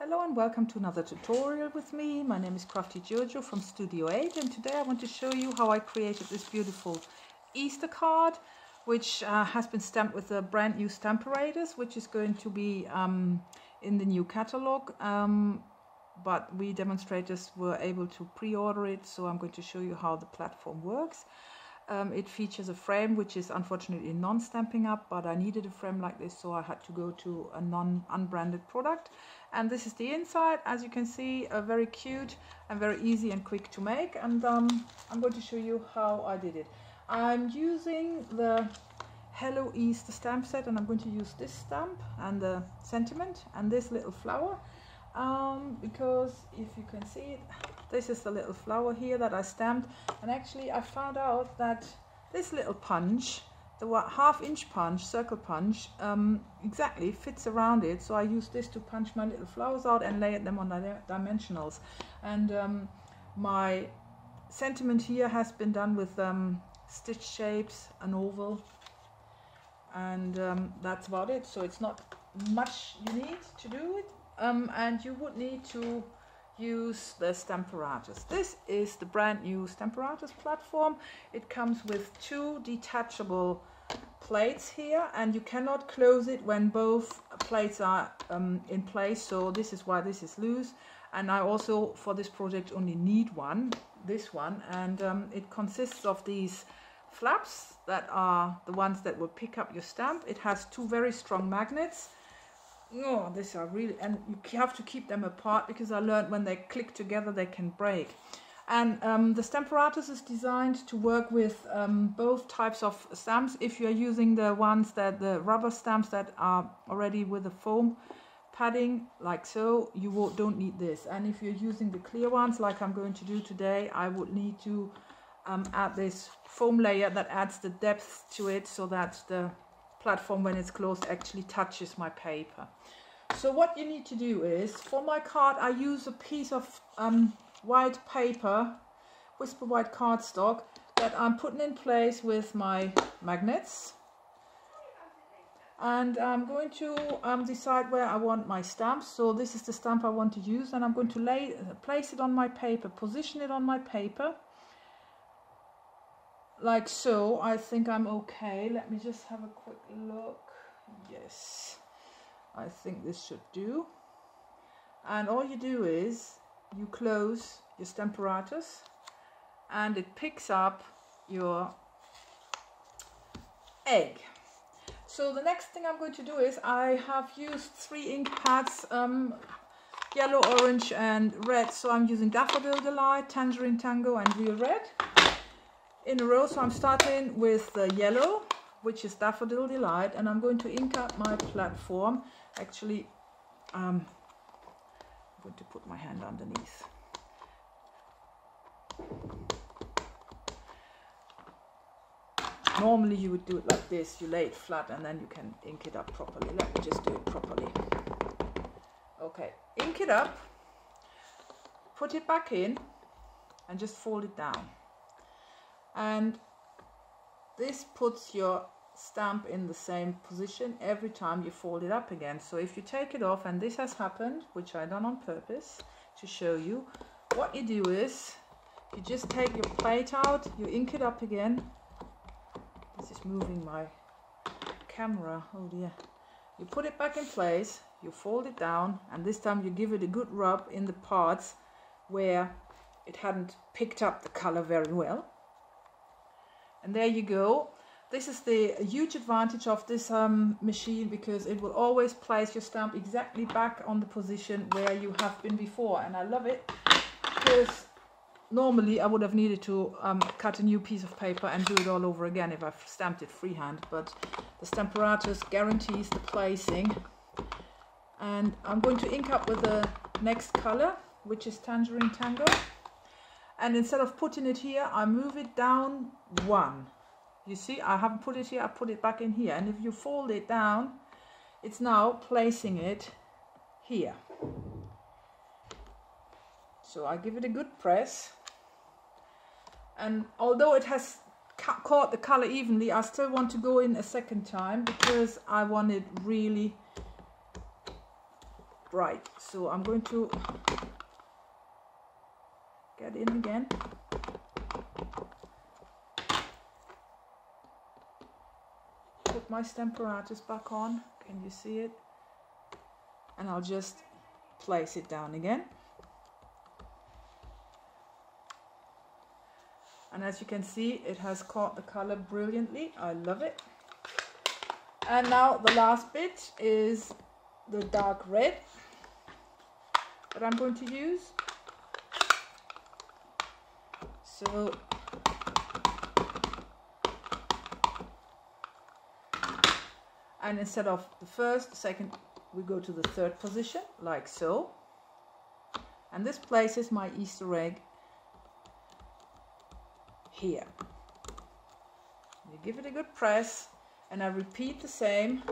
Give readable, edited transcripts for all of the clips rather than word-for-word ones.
Hello and welcome to another tutorial with me. My name is Crafty JoJo from Studio 8, and today I want to show you how I created this beautiful Easter card, which has been stamped with a brand new Stamparatus, which is going to be in the new catalog, but we demonstrators were able to pre-order it, so I'm going to show you how the platform works. It features a frame which is unfortunately non-stamping up, but I needed a frame like this, so I had to go to a non-unbranded product. And this is the inside. As you can see, very cute and very easy and quick to make. And I'm going to show you how I did it. I'm using the Hello Easter stamp set, and I'm going to use this stamp and the sentiment and this little flower. Because if you can see it, this is the little flower here that I stamped, and actually I found out that this little punch, the half-inch punch, circle punch, exactly fits around it, so I use this to punch my little flowers out and lay them on dimensionals. And my sentiment here has been done with stitch shapes, an oval, and that's about it. So it's not much you need to do it. And you would need to use the Stamparatus. This is the brand new Stamparatus platform. It comes with two detachable plates here, and you cannot close it when both plates are in place, so this is why this is loose. And I also, for this project, only need this one, and it consists of these flaps that are the ones that will pick up your stamp. It has two very strong magnets. Oh, these are really, and you have to keep them apart because I learned when they click together they can break. And the Stamparatus is designed to work with both types of stamps. If you're using the ones that the rubber stamps that are already with the foam padding like so, you don't need this. And if you're using the clear ones like I'm going to do today, I would need to add this foam layer that adds the depth to it, so that the platform, when it's closed, actually touches my paper. So what you need to do is, for my card I use a piece of white paper, whisper white cardstock, that I'm putting in place with my magnets, and I'm going to decide where I want my stamps. So this is the stamp I want to use, and I'm going to place it on my paper, position it on my paper like so. I think I'm okay. Let me just have a quick look. Yes, I think this should do. And all you do is you close your Stamparatus, and it picks up your egg. So the next thing I'm going to do is, I have used 3 ink pads, yellow, orange and red. So I'm using Daffodil Delight, Tangerine Tango and Real Red in a row. So I'm starting with the yellow, which is Daffodil Delight, and I'm going to ink up my platform. Actually, I'm going to put my hand underneath. Normally you would do it like this, you lay it flat and then you can ink it up properly. Let me just do it properly. Okay, ink it up, put it back in and just fold it down. And this puts your stamp in the same position every time you fold it up again. So if you take it off, and this has happened, which I done on purpose to show you, what you do is you just take your plate out, you ink it up again. This is moving my camera, oh dear. You put it back in place, you fold it down, and this time you give it a good rub in the parts where it hadn't picked up the color very well. And there you go. This is the huge advantage of this machine, because it will always place your stamp exactly back on the position where you have been before. And I love it, because normally I would have needed to cut a new piece of paper and do it all over again if I've stamped it freehand. But the Stamparatus guarantees the placing. And I'm going to ink up with the next color, which is Tangerine Tango. And instead of putting it here, I move it down 1. You see, I haven't put it here, I put it back in here. And if you fold it down, it's now placing it here. So I give it a good press. And although it has caught the color evenly, I still want to go in a second time, because I want it really bright. So I'm going to get in again. Put my Stamparatus back on. Can you see it? And I'll just place it down again. And as you can see, it has caught the color brilliantly. I love it. And now the last bit is the dark red that I'm going to use. So and instead of the first, second, we go to the third position, like so. And this places my Easter egg here. You give it a good press, and I repeat the same.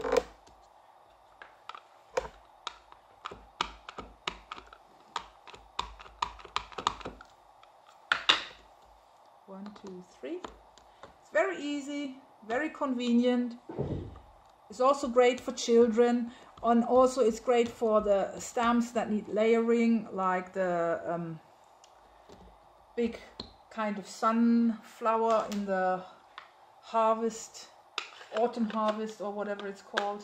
One, two, three. It's very easy, very convenient. It's also great for children, and also it's great for the stamps that need layering, like the big kind of sunflower in the harvest, autumn harvest or whatever it's called,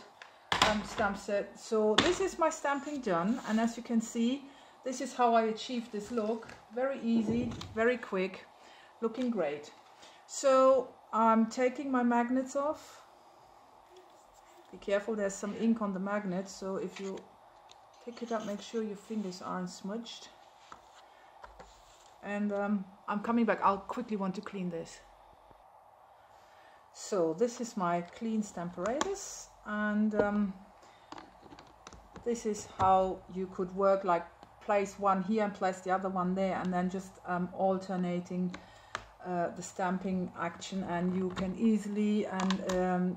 stamp set. So this is my stamping done, and as you can see, this is how I achieved this look. Very easy, very quick, looking great. So I'm taking my magnets off. Be careful, there's some ink on the magnet, so if you pick it up, make sure your fingers aren't smudged. And I'm coming back. I'll quickly want to clean this. So this is my clean Stamparatus, and this is how you could work, like place one here and place the other one there, and then just alternating the stamping action, and you can easily and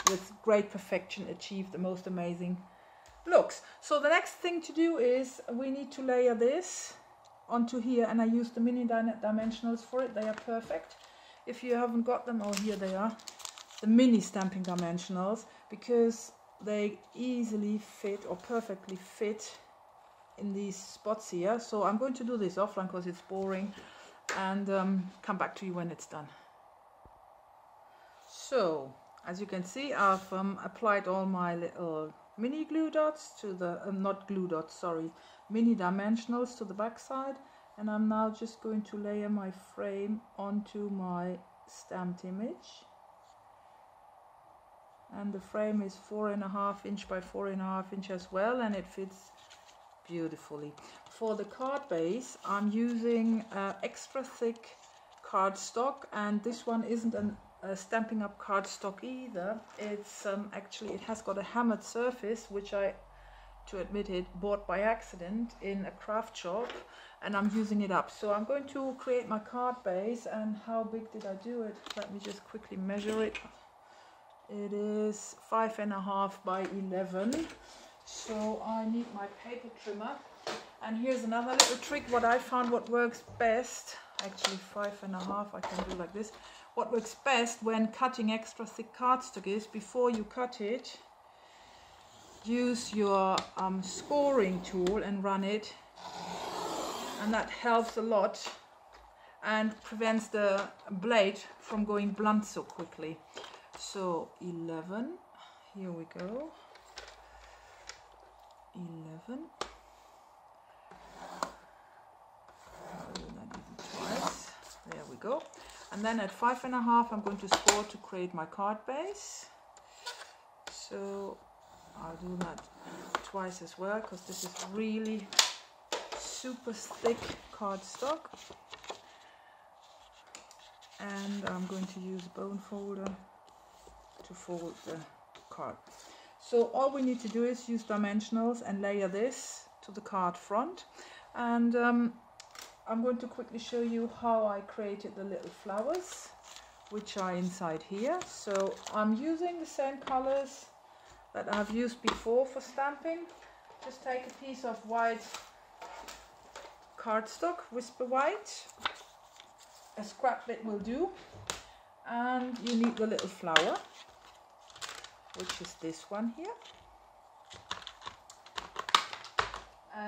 with great perfection achieve the most amazing looks. So the next thing to do is we need to layer this onto here, and I use the mini dimensionals for it. They are perfect. If you haven't got them, oh, here they are, the mini stamping dimensionals, because they easily fit or perfectly fit in these spots here. So I'm going to do this offline because it's boring, and come back to you when it's done. So as you can see, I've applied all my little mini glue dots to the, not glue dots, sorry, mini dimensionals to the back side, and I'm now just going to layer my frame onto my stamped image. And the frame is 4.5 inch by 4.5 inch as well, and it fits beautifully. For the card base, I'm using extra thick cardstock, and this one isn't a Stampin' Up cardstock either. It's actually, it has got a hammered surface, which I, to admit it, bought by accident in a craft shop, and I'm using it up. So I'm going to create my card base. And how big did I do it? Let me just quickly measure it. It is 5.5 by 11. So I need my paper trimmer. And here's another little trick, what I found, what works best. Actually 5.5, I can do like this. What works best when cutting extra thick cardstock is, before you cut it, use your scoring tool and run it, and that helps a lot and prevents the blade from going blunt so quickly. So 11, here we go, 11. I'll do that even twice. There we go. And then at 5.5, I'm going to score to create my card base. So I'll do that twice as well, because this is really super thick cardstock. And I'm going to use a bone folder to fold the card. So all we need to do is use dimensionals and layer this to the card front. And I'm going to quickly show you how I created the little flowers, which are inside here. So I'm using the same colors that I've used before for stamping. Just take a piece of white cardstock, whisper white, a scrap bit will do, and you need the little flower, which is this one here.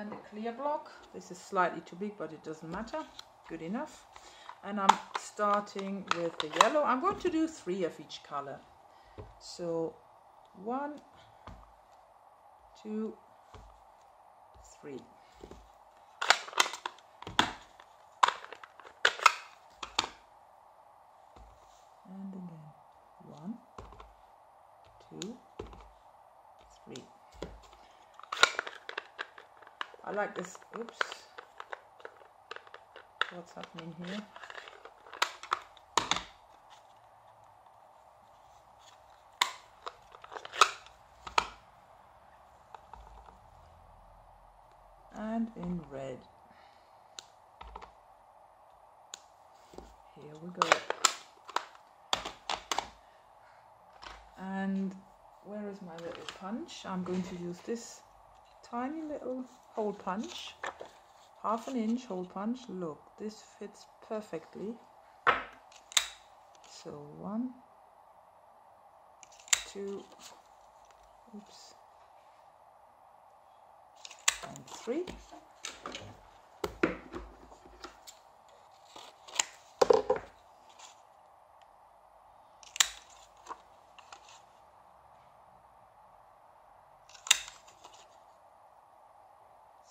and a clear block. This is slightly too big, but it doesn't matter, good enough. And I'm starting with the yellow. I'm going to do 3 of each color. So 1, 2, 3. And again, 1, 2, 3. I like this. Oops, what's happening here? And in red. Here we go. And where is my little punch? I'm going to use this tiny little hole punch, 1/2 inch hole punch. Look, this fits perfectly. So 1, 2, oops, and 3.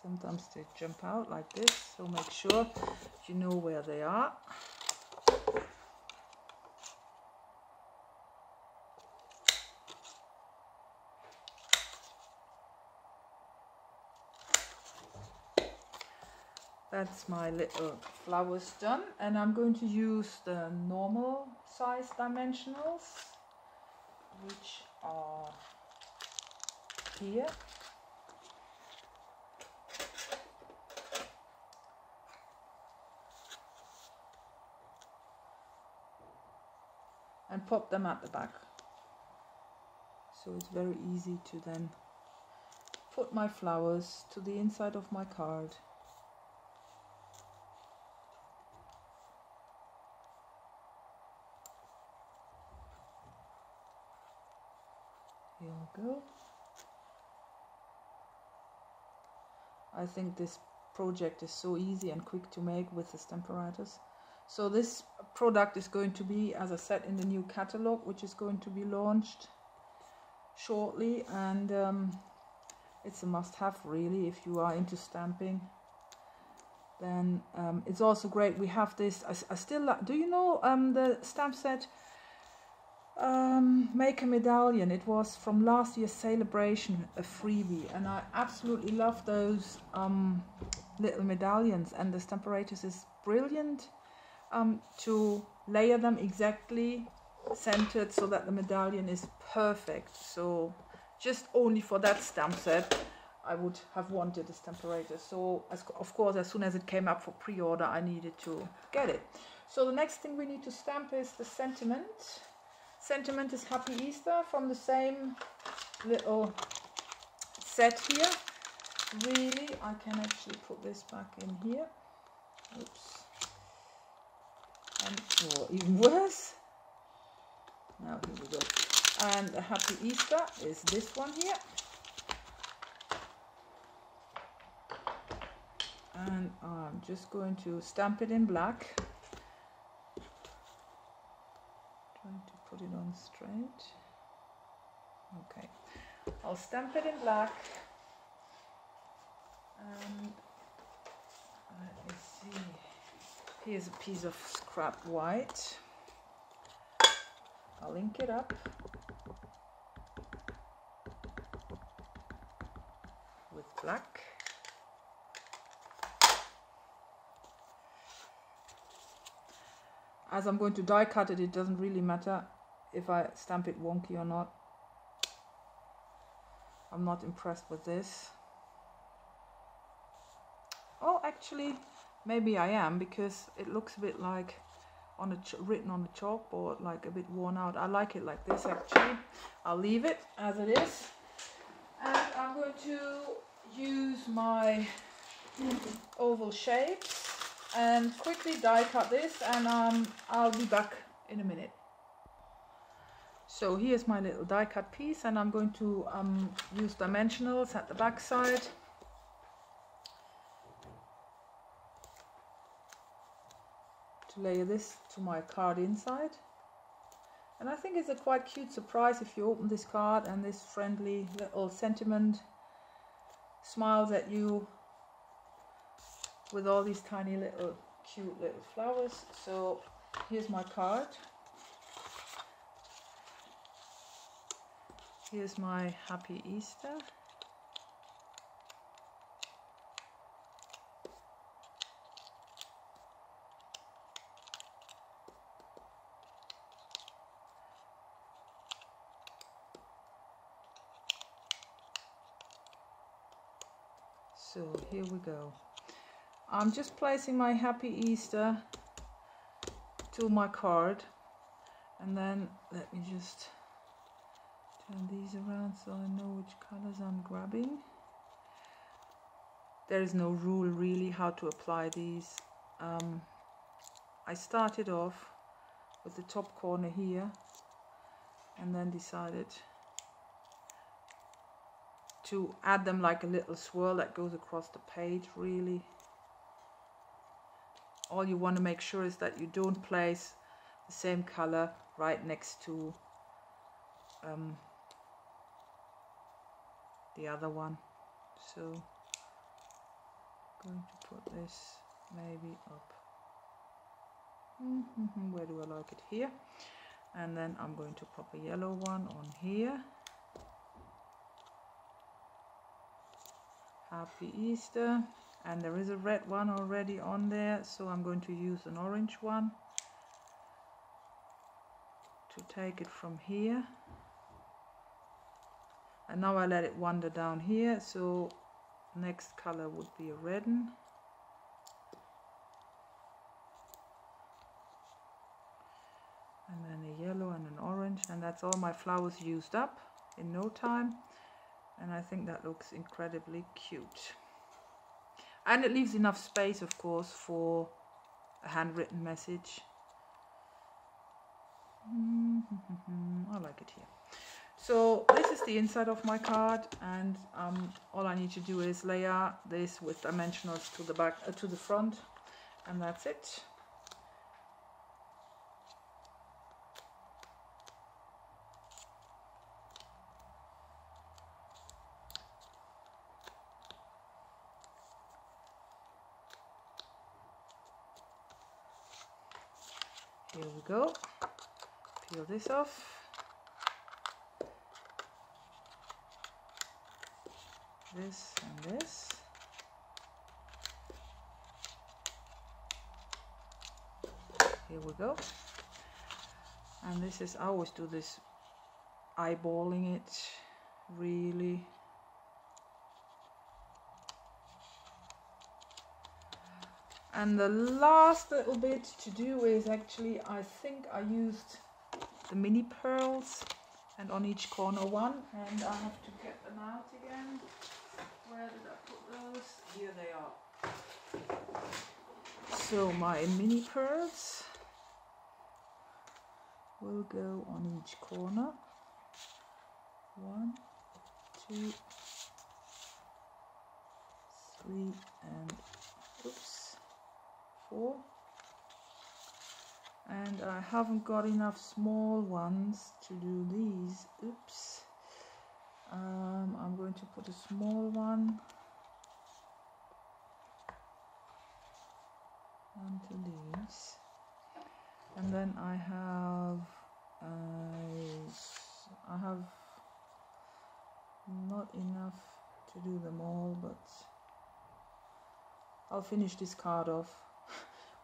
Sometimes they jump out like this, so make sure you know where they are. That's my little flowers done, and I'm going to use the normal size dimensionals, which are here. And pop them at the back. So it's very easy to then put my flowers to the inside of my card. Here we go. I think this project is so easy and quick to make with the Stamparatus. So this product is going to be, as I said, in the new catalog, which is going to be launched shortly, and it's a must-have really if you are into stamping. Then it's also great. We have this. I still do you know the stamp set Make a Medallion? It was from last year's celebration, a freebie, and I absolutely love those little medallions, and the Stamparatus is brilliant to layer them exactly centered so that the medallion is perfect. So just only for that stamp set I would have wanted a Stamparatus. So of course, as soon as it came up for pre-order, I needed to get it. So the next thing we need to stamp is the sentiment. Sentiment is Happy Easter from the same little set here. Really, I can actually put this back in here. Oops. And, or even worse. Now here we go. And a Happy Easter is this one here. And I'm just going to stamp it in black. Trying to put it on straight. Okay. I'll stamp it in black. And let me see. Here's a piece of scrap white. I'll ink it up with black. As I'm going to die cut it, it doesn't really matter if I stamp it wonky or not. I'm not impressed with this. Oh, actually, maybe I am, because it looks a bit like on a written on the chalkboard, like a bit worn out. I like it like this actually. I'll leave it as it is. And I'm going to use my oval shapes and quickly die cut this, and I'll be back in a minute. So here's my little die cut piece, and I'm going to use dimensionals at the back side. to layer this to my card inside. And I think it's a quite cute surprise if you open this card and this friendly little sentiment smiles at you with all these tiny little cute little flowers. So here's my card. Here's my Happy Easter. So here we go. I'm just placing my Happy Easter to my card, and then let me just turn these around so I know which colors I'm grabbing. There is no rule really how to apply these. I started off with the top corner here and then decided to add them like a little swirl that goes across the page. Really, all you want to make sure is that you don't place the same color right next to the other one. So I'm going to put this maybe up. Where do I like it? Here. And then I'm going to pop a yellow one on here. Happy Easter. And there is a red one already on there, so I'm going to use an orange one to take it from here. And now I let it wander down here, so next color would be a red one. And then a yellow and an orange, and that's all my flowers used up in no time. And I think that looks incredibly cute. And it leaves enough space, of course, for a handwritten message. I like it here. So this is the inside of my card, and all I need to do is layer this with dimensionals to the back, to the front, and that's it. Here we go. Peel this off. This and this. Here we go. And this is, I always do this eyeballing it, really. And the last little bit to do is actually, I think I used the mini pearls, and on each corner one, and I have to get them out again. Where did I put those? Here they are. So my mini pearls will go on each corner. 1, 2, 3, and oops, 4. And I haven't got enough small ones to do these. Oops. I'm going to put a small one onto these, and then I have not enough to do them all, but I'll finish this card off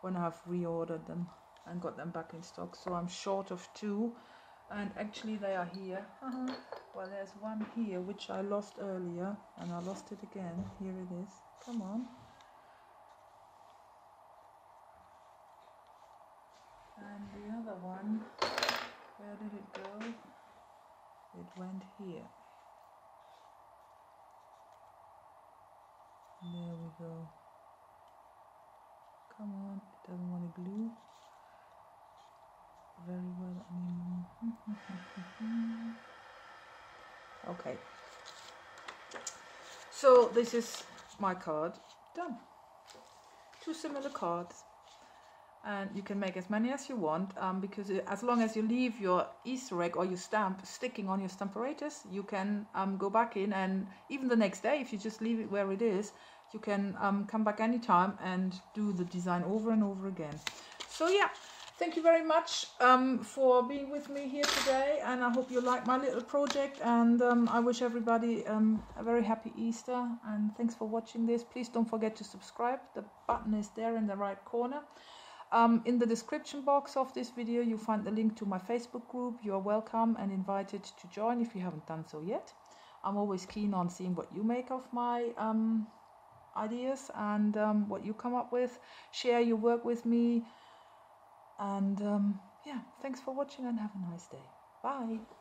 when I have reordered them and got them back in stock. So I'm short of 2, and actually they are here. Well, there's one here which I lost earlier, and I lost it again. Here it is. Come on. And the other one, where did it go? It went here. There we go. Come on, it doesn't want to glue very well anymore. Okay, so this is my card done. 2 similar cards. and you can make as many as you want, because as long as you leave your Easter egg or your stamp sticking on your Stamparatus, you can go back in, and even the next day, if you just leave it where it is, you can come back anytime and do the design over and over again. So yeah, thank you very much for being with me here today, and I hope you like my little project, and I wish everybody a very happy Easter, and thanks for watching this. Please don't forget to subscribe. The button is there in the right corner. In the description box of this video you find the link to my Facebook group. You are welcome and invited to join if you haven't done so yet. I'm always keen on seeing what you make of my ideas and what you come up with. Share your work with me, and yeah, thanks for watching and have a nice day. Bye.